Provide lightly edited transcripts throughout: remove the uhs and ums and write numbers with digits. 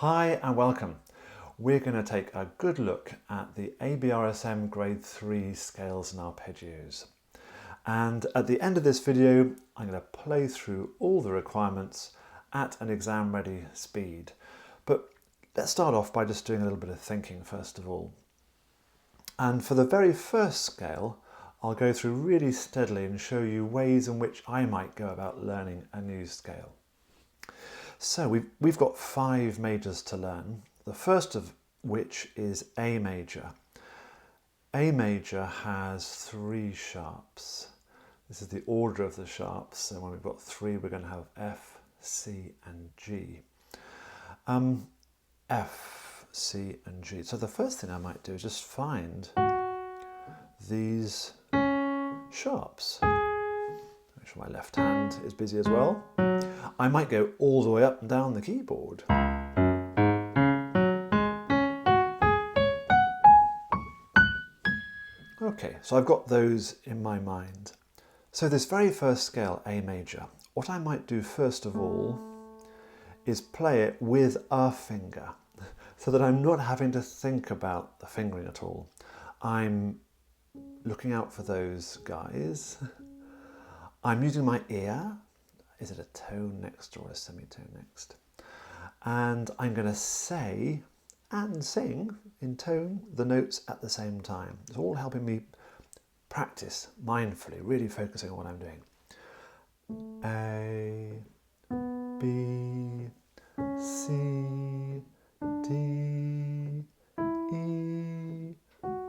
Hi and welcome. We're going to take a good look at the ABRSM Grade 3 Scales and Arpeggios. And at the end of this video, I'm going to play through all the requirements at an exam-ready speed. But let's start off by just doing a little bit of thinking first of all. And for the very first scale, I'll go through really steadily and show you ways in which I might go about learning a new scale. So we've got 5 majors to learn, the first of which is A major. A major has 3 sharps. This is the order of the sharps, so when we've got 3 we're going to have F, C and G. F, C and G. So the first thing I might do is just find these sharps. Make sure my left hand is busy as well. I might go all the way up and down the keyboard. Okay, so I've got those in my mind. So this very first scale, A major, what I might do first of all is play it with a finger so that I'm not having to think about the fingering at all. I'm looking out for those guys. I'm using my ear. Is it a tone next or a semitone next? And I'm going to say and sing in tone the notes at the same time. It's all helping me practice mindfully, really focusing on what I'm doing. A, B, C, D, E,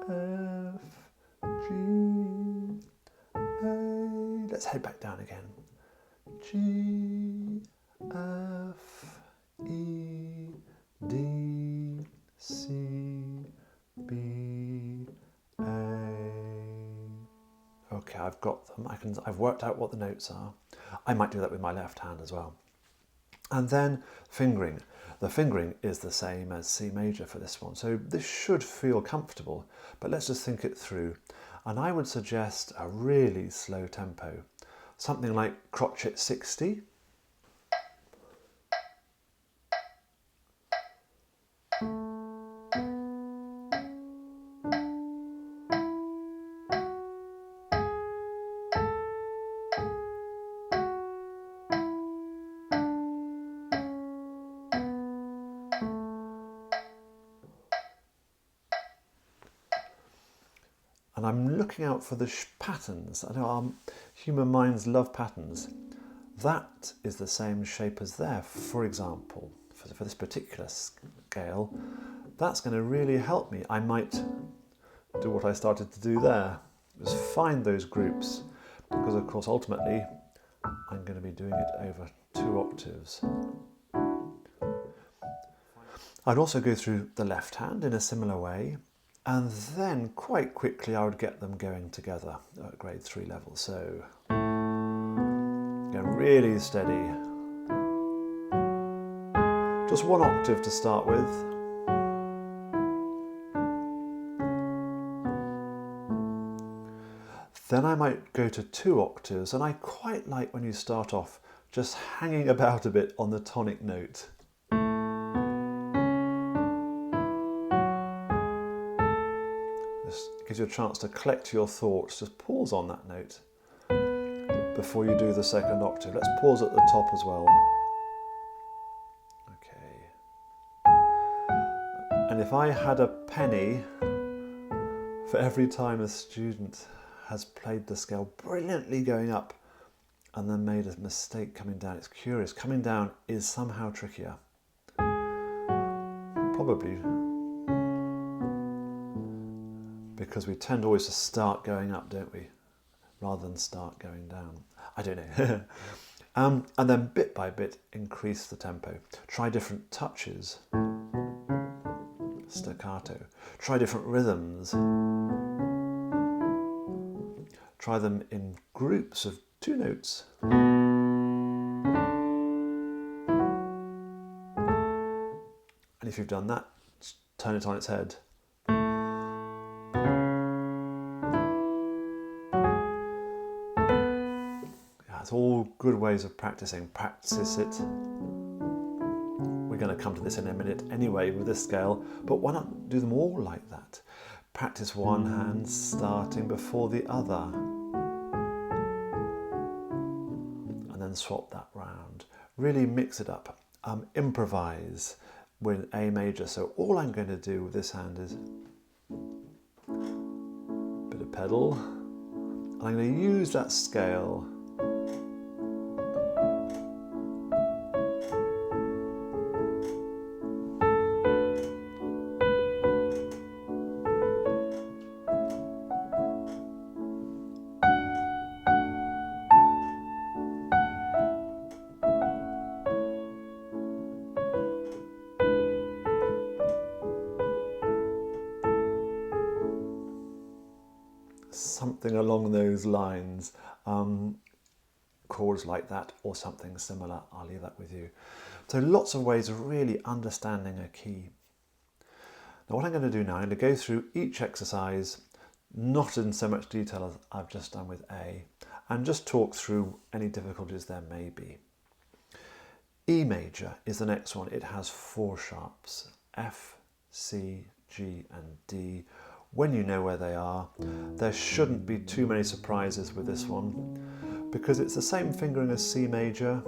F, G, A. Let's head back down again. G, F, E, D, C, B, A. Okay, I've got them. I've worked out what the notes are. I might do that with my left hand as well. And then fingering. The fingering is the same as C major for this one, so this should feel comfortable, but let's just think it through. And I would suggest a really slow tempo. Something like crotchet 60. And I'm looking out for the patterns. I know our human minds love patterns. That is the same shape as there. For example, for this particular scale, that's going to really help me. I might do what I started to do there, just find those groups, because of course ultimately I'm going to be doing it over 2 octaves. I'd also go through the left hand in a similar way, and then quite quickly I would get them going together at grade 3 level. So go really steady. Just 1 octave to start with. Then I might go to 2 octaves, and I quite like when you start off just hanging about a bit on the tonic note. This gives you a chance to collect your thoughts. Just pause on that note before you do the 2nd octave. Let's pause at the top as well. Okay. And if I had a penny for every time a student has played the scale brilliantly going up and then made a mistake coming down, it's curious. Coming down is somehow trickier. Probably because we tend always to start going up, don't we? Rather than start going down. I don't know. And then bit by bit increase the tempo. Try different touches. Staccato. Try different rhythms. Try them in groups of 2 notes. And if you've done that, turn it on its head. Yeah, it's all good ways of practicing. Practice it We're going to come to this in a minute anyway with this scale, but why not do them all like that? Practice one hand starting before the other, and then swap that round. Really mix it up. Improvise with A major. So all I'm going to do with this hand is a bit of pedal. I'm going to use that scale something along those lines, chords like that or something similar. I'll leave that with you. So lots of ways of really understanding a key. Now what I'm going to do now, I'm going to go through each exercise, not in so much detail as I've just done with A, and just talk through any difficulties there may be. E major is the next one. It has 4 sharps, F, C, G and D. When you know where they are, there shouldn't be too many surprises with this one, because it's the same fingering as C major.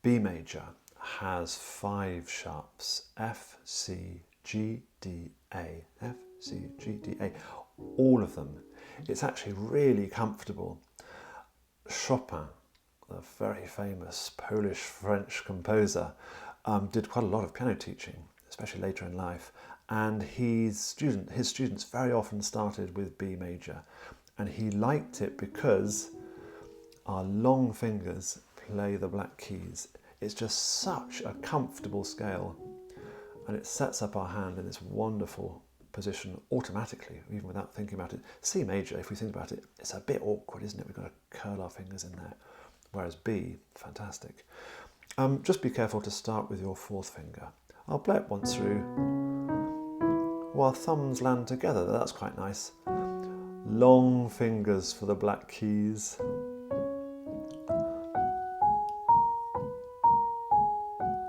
B major has 5 sharps, F, C, G, D, A, F, C, G, D, A, all of them. It's actually really comfortable. Chopin, the very famous Polish-French composer, did quite a lot of piano teaching, especially later in life, and his students very often started with B major, and he liked it because our long fingers play the black keys. It's just such a comfortable scale, and it sets up our hand in this wonderful position automatically, even without thinking about it. C major, if we think about it, it's a bit awkward, isn't it? We've got to curl our fingers in there. Whereas B, fantastic. Just be careful to start with your 4th finger. I'll play it once through while thumbs land together. That's quite nice. Long fingers for the black keys.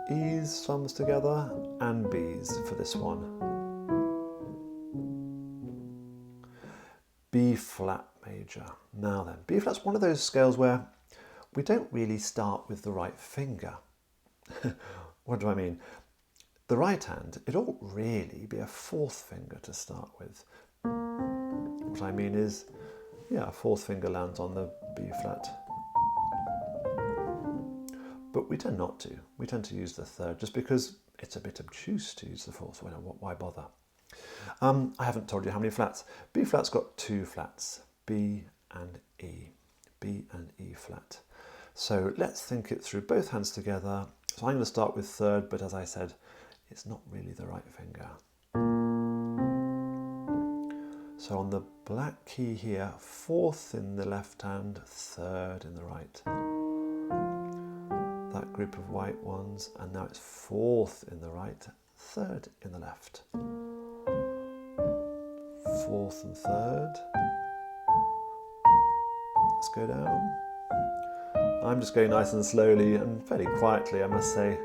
E's, thumbs together, and B's for this one. B flat major. Now then, B flat's one of those scales where we don't really start with the right finger. What do I mean? The right hand, it ought really be a 4th finger to start with. What I mean is, yeah, a 4th finger lands on the B flat. But we tend not to. We tend to use the 3rd just because it's a bit obtuse to use the 4th. Why bother? I haven't told you how many flats. B flat's got 2 flats, B and E. B and E flat. So let's think it through, both hands together. So I'm going to start with 3rd, but as I said, it's not really the right finger. So on the black key here, 4th in the left hand, 3rd in the right. That group of white ones, and now it's 4th in the right, 3rd in the left. 4th and 3rd. Let's go down. I'm just going nice and slowly and fairly quietly, I must say,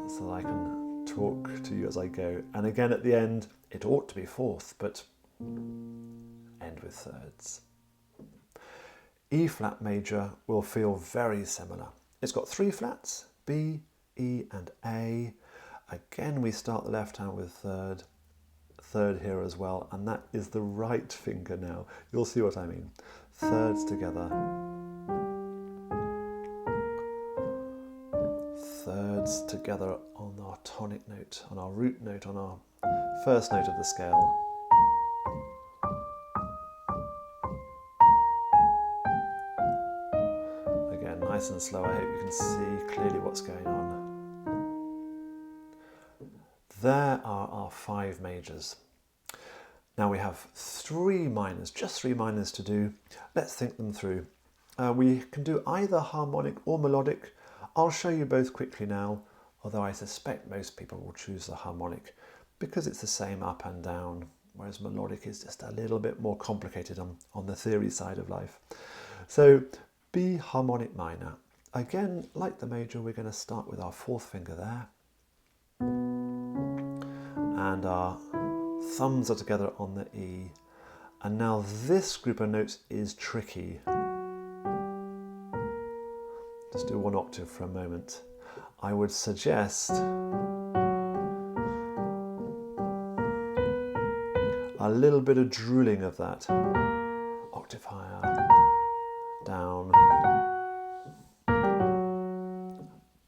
so that I can talk to you as I go. And again at the end, it ought to be 4th, but end with 3rds. E flat major will feel very similar. It's got 3 flats, B, E and A. Again, we start the left hand with 3rd. 3rd here as well, and that is the right finger now. You'll see what I mean. 3rds together. 3rds together on our tonic note, on our root note, on our 1st note of the scale. Again, nice and slow. I hope you can see clearly what's going on. There are our 5 majors. Now we have 3 minors, just 3 minors to do. Let's think them through. We can do either harmonic or melodic. I'll show you both quickly now, although I suspect most people will choose the harmonic. because it's the same up and down, whereas melodic is just a little bit more complicated on the theory side of life. So B harmonic minor. Again, like the major, we're going to start with our fourth finger there. And our thumbs are together on the E. And now this group of notes is tricky. Just do one octave for a moment. I would suggest a little bit of drooling of that. Octave higher, down,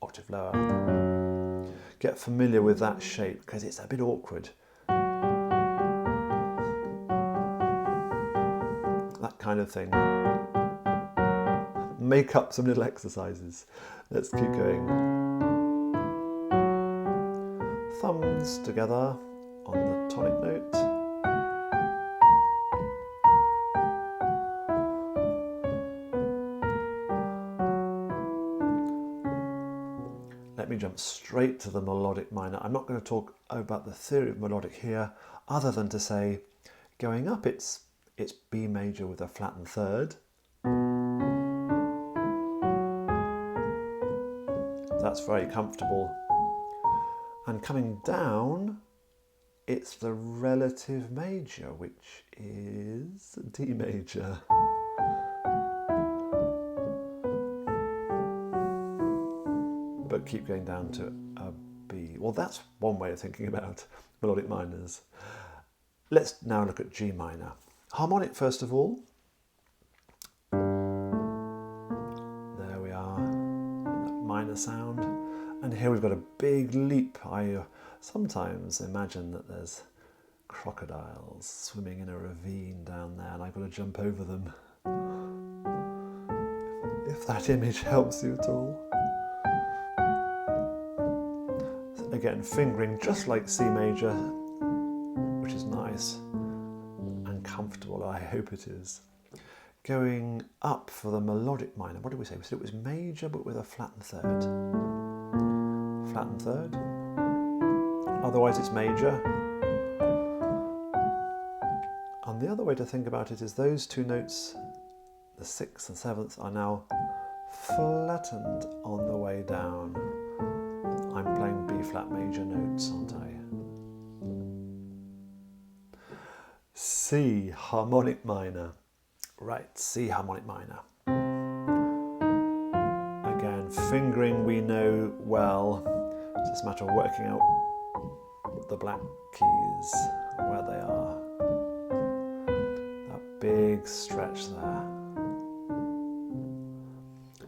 octave lower. Get familiar with that shape because it's a bit awkward. That kind of thing. Make up some little exercises. Let's keep going. Thumbs together on the tonic note. Let me jump straight to the melodic minor. I'm not going to talk about the theory of melodic here, other than to say, going up it's B major with a flattened third. That's very comfortable. And coming down, it's the relative major, which is D major. But keep going down to a B. Well, that's one way of thinking about melodic minors. Let's now look at G minor. Harmonic first of all. There we are, that minor sound. And here we've got a big leap. I sometimes imagine that there's crocodiles swimming in a ravine down there and I've got to jump over them. If that image helps you at all. Again, fingering just like C major, which is nice and comfortable, I hope it is. Going up for the melodic minor, what did we say? We said it was major but with a flattened third. Flattened third. Otherwise it's major. And the other way to think about it is those two notes, the 6th and 7th, are now flattened on the way down. I'm playing B flat major notes, aren't I? C harmonic minor. Right, C harmonic minor. Again, fingering we know well. It's just a matter of working out the black keys, where they are. That big stretch there.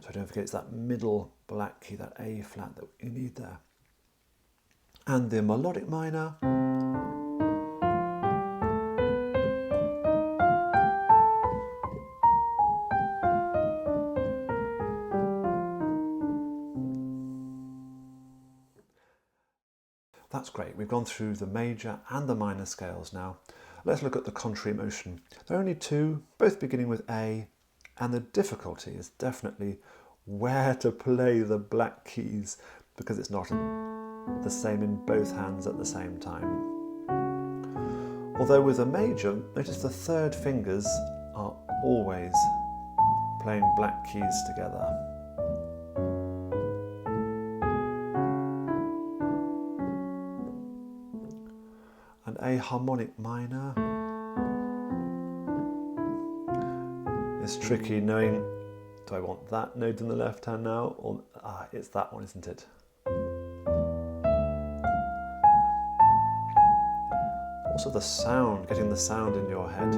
So don't forget it's that middle black key, that A flat that you need there. And the melodic minor. That's great. We've gone through the major and the minor scales now. Let's look at the contrary motion. There are only two, both beginning with A, and the difficulty is definitely where to play the black keys because it's not the same in both hands at the same time. Although with a major, notice the third fingers are always playing black keys together. And a harmonic minor is tricky knowing, do I want that note in the left hand now? Or it's that one, isn't it? Also the sound, getting the sound in your head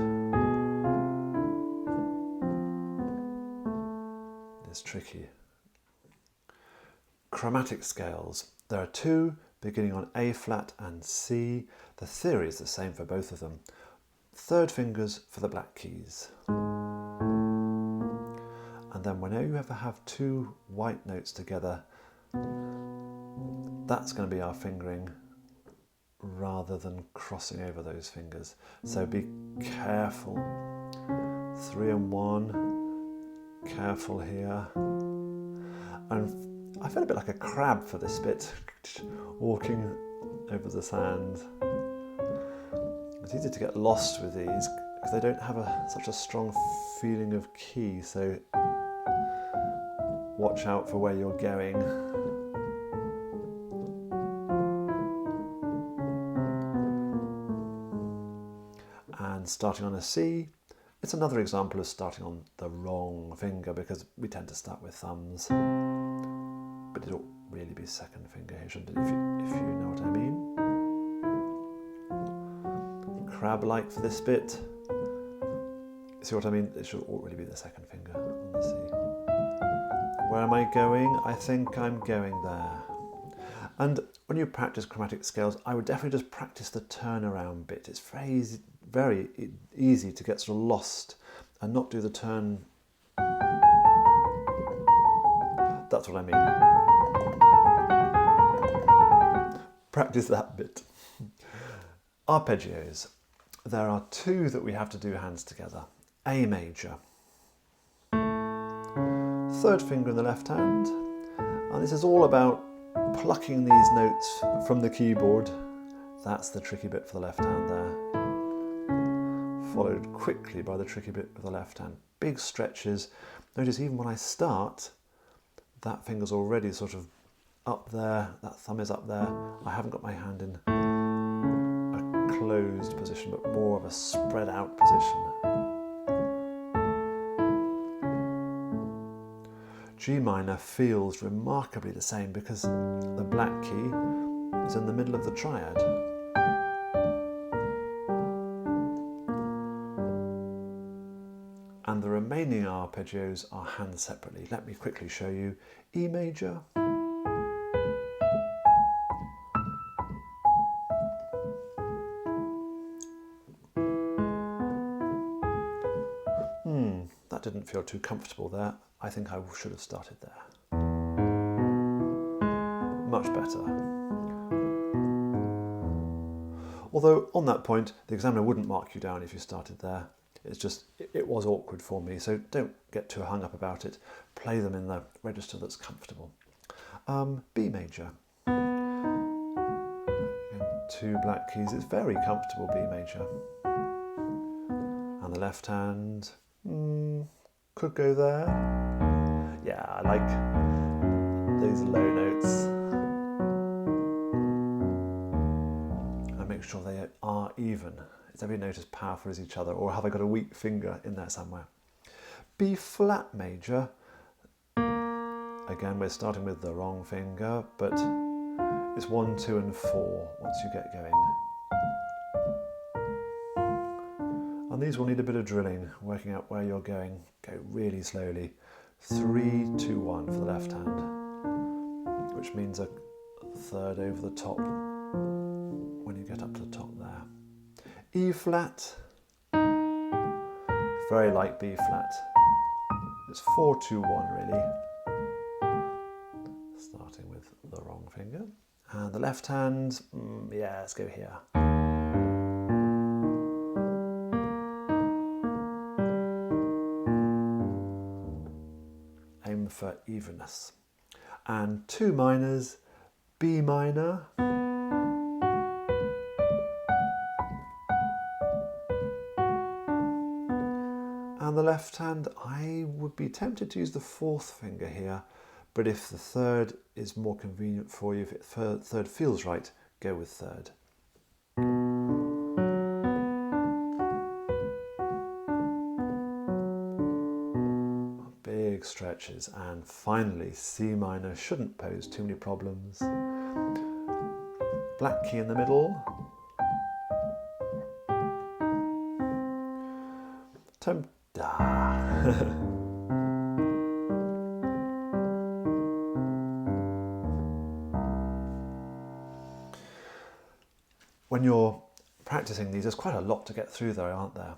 is tricky. Chromatic scales. There are two beginning on A flat and C. The theory is the same for both of them. Third fingers for the black keys. And then whenever you ever have two white notes together, that's going to be our fingering rather than crossing over those fingers. So be careful. 3 and 1, careful here. And I feel a bit like a crab for this bit, walking over the sand. It's easy to get lost with these because they don't have such a strong feeling of key, so watch out for where you're going. And starting on a C, it's another example of starting on the wrong finger because we tend to start with thumbs, but it ought really be second finger here, shouldn't it, if you know what I mean. Crab-like for this bit. See what I mean? It should ought really be the second finger on the C. Where am I going? I think I'm going there. And when you practice chromatic scales, I would definitely just practice the turnaround bit. It's very easy to get sort of lost and not do the turn. That's what I mean. Practice that bit. Arpeggios. There are two that we have to do hands together. A major. Third finger in the left hand. And this is all about plucking these notes from the keyboard. That's the tricky bit for the left hand there. Followed quickly by the tricky bit with the left hand. Big stretches. Notice even when I start, that finger's already sort of up there, that thumb is up there. I haven't got my hand in a closed position, but more of a spread out position. G minor feels remarkably the same because the black key is in the middle of the triad. And the remaining arpeggios are handed separately. Let me quickly show you. E major. That didn't feel too comfortable there. I think I should have started there. Much better. Although on that point, the examiner wouldn't mark you down if you started there. It's just, it was awkward for me, so don't get too hung up about it. Play them in the register that's comfortable. B major. Again, two black keys. It's very comfortable, B major. And the left hand could go there. Yeah, I like those low notes. And make sure they are even. Is every note as powerful as each other, or have I got a weak finger in there somewhere? B flat major. Again, we're starting with the wrong finger, but it's 1, 2 and 4 once you get going. And these will need a bit of drilling, working out where you're going. Go really slowly. 3, 2, 1 for the left hand, which means a third over the top when you get up to the top there. E flat, very like B flat. It's 4, 2, 1 really. Starting with the wrong finger. And the left hand, yeah, let's go here. Aim for evenness. And 2 minors, B minor. And the left hand, I would be tempted to use the 4th finger here, but if the 3rd is more convenient for you, if the 3rd feels right, go with 3rd. Big stretches, and finally C minor shouldn't pose too many problems. Black key in the middle. When you're practicing these, there's quite a lot to get through there, aren't there?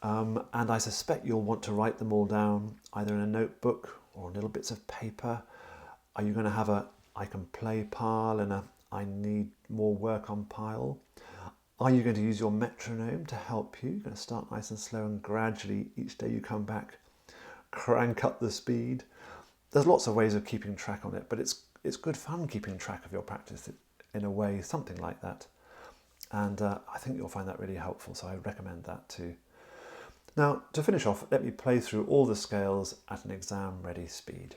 And I suspect you'll want to write them all down, either in a notebook or on little bits of paper. Are you going to have a I can play pile and a I need more work on pile? Are you going to use your metronome to help you? You're going to start nice and slow and gradually each day you come back, crank up the speed. There's lots of ways of keeping track on it, but it's good fun keeping track of your practice in a way, something like that. and I think you'll find that really helpful, so I recommend that too. Now, to finish off, let me play through all the scales at an exam-ready speed.